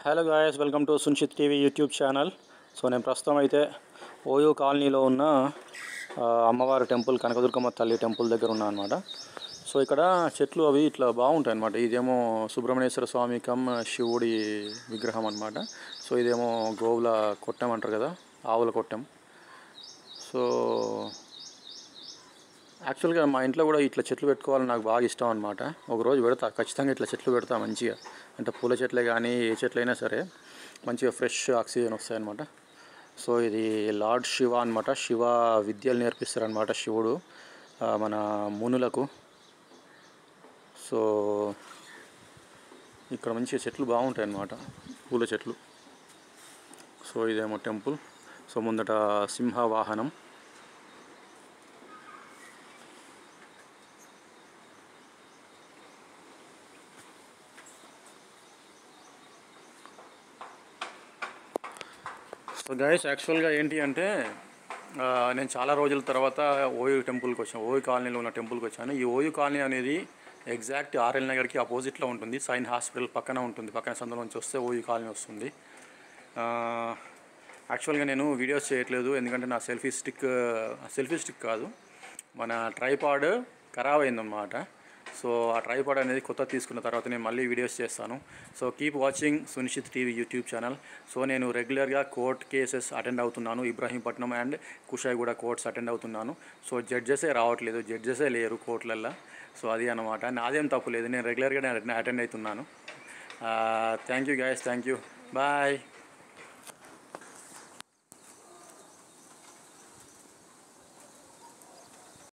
Hello guys, welcome to సున్షిత్ TV YouTube channel. So నేను ప్రస్తుతం అయితే ఓయూ కాలనీలో ఉన్న అమ్మవారి టెంపుల్, కనకదుర్గమ్మ తల్లి టెంపుల్ దగ్గర ఉన్నా అనమాట. సో ఇక్కడ చెట్లు అవి ఇట్లా బాగుంటాయి అనమాట. ఇదేమో సుబ్రహ్మణ్యేశ్వర స్వామి కమ్ శివుడి విగ్రహం అనమాట. సో ఇదేమో గోవుల కొట్టం అంటారు కదా, ఆవుల కొట్టం. సో యాక్చువల్గా మా ఇంట్లో కూడా ఇట్లా చెట్లు పెట్టుకోవాలని నాకు బాగా ఇష్టం అనమాట. ఒకరోజు పెడతా, ఖచ్చితంగా ఇట్లా చెట్లు పెడతా మంచిగా. అంటే పూల చెట్లే కానీ ఏ చెట్లైనా సరే మంచిగా ఫ్రెష్ ఆక్సిజన్ వస్తాయన్నమాట. సో ఇది లార్డ్ శివ అనమాట. శివ విద్యలు నేర్పిస్తారనమాట శివుడు మన మునులకు. సో ఇక్కడ మంచిగా చెట్లు బాగుంటాయి అన్నమాట, పూల చెట్లు. సో ఇదేమో టెంపుల్. సో ముందట సింహ వాహనం. సో గైస్, యాక్చువల్గా ఏంటి అంటే నేను చాలా రోజుల తర్వాత ఓయూ టెంపుల్కి వచ్చాను, ఓయూ కాలనీలో ఉన్న టెంపుల్కి వచ్చాను. ఈ ఓయూ కాలనీ అనేది ఎగ్జాక్ట్ ఆర్ఎల్ నగర్కి ఆపోజిట్లో ఉంటుంది. సైన్ హాస్పిటల్ పక్కన ఉంటుంది. పక్కన సందులో నుంచి వస్తే ఓయూ కాలనీ వస్తుంది. యాక్చువల్గా నేను వీడియోస్ చేయట్లేదు, ఎందుకంటే నా సెల్ఫీ స్టిక్ కాదు, మన ట్రైపాడ్ ఖరాబ్ అయిందన్నమాట. సో ఆ ట్రైపాడ్ అనేది కొత్త తీసుకున్న తర్వాత నేను మళ్ళీ వీడియోస్ చేస్తాను. So keep watching సున్షిత్ TV YouTube channel. So నేను రెగ్యులర్గా కోర్ట్ కేసెస్ అటెండ్ అవుతున్నాను. Ibrahimpatnam and Kushaiguda courts attend అవుతున్నాను. సో జడ్జెసే రావట్లేదు, జడ్జెసే లేరు కోర్టులల్లో. సో అది అన్నమాట. నాదేం తప్పు లేదు, నేను రెగ్యులర్గా అటెండ్ అవుతున్నాను. Thank you guys, thank you, bye.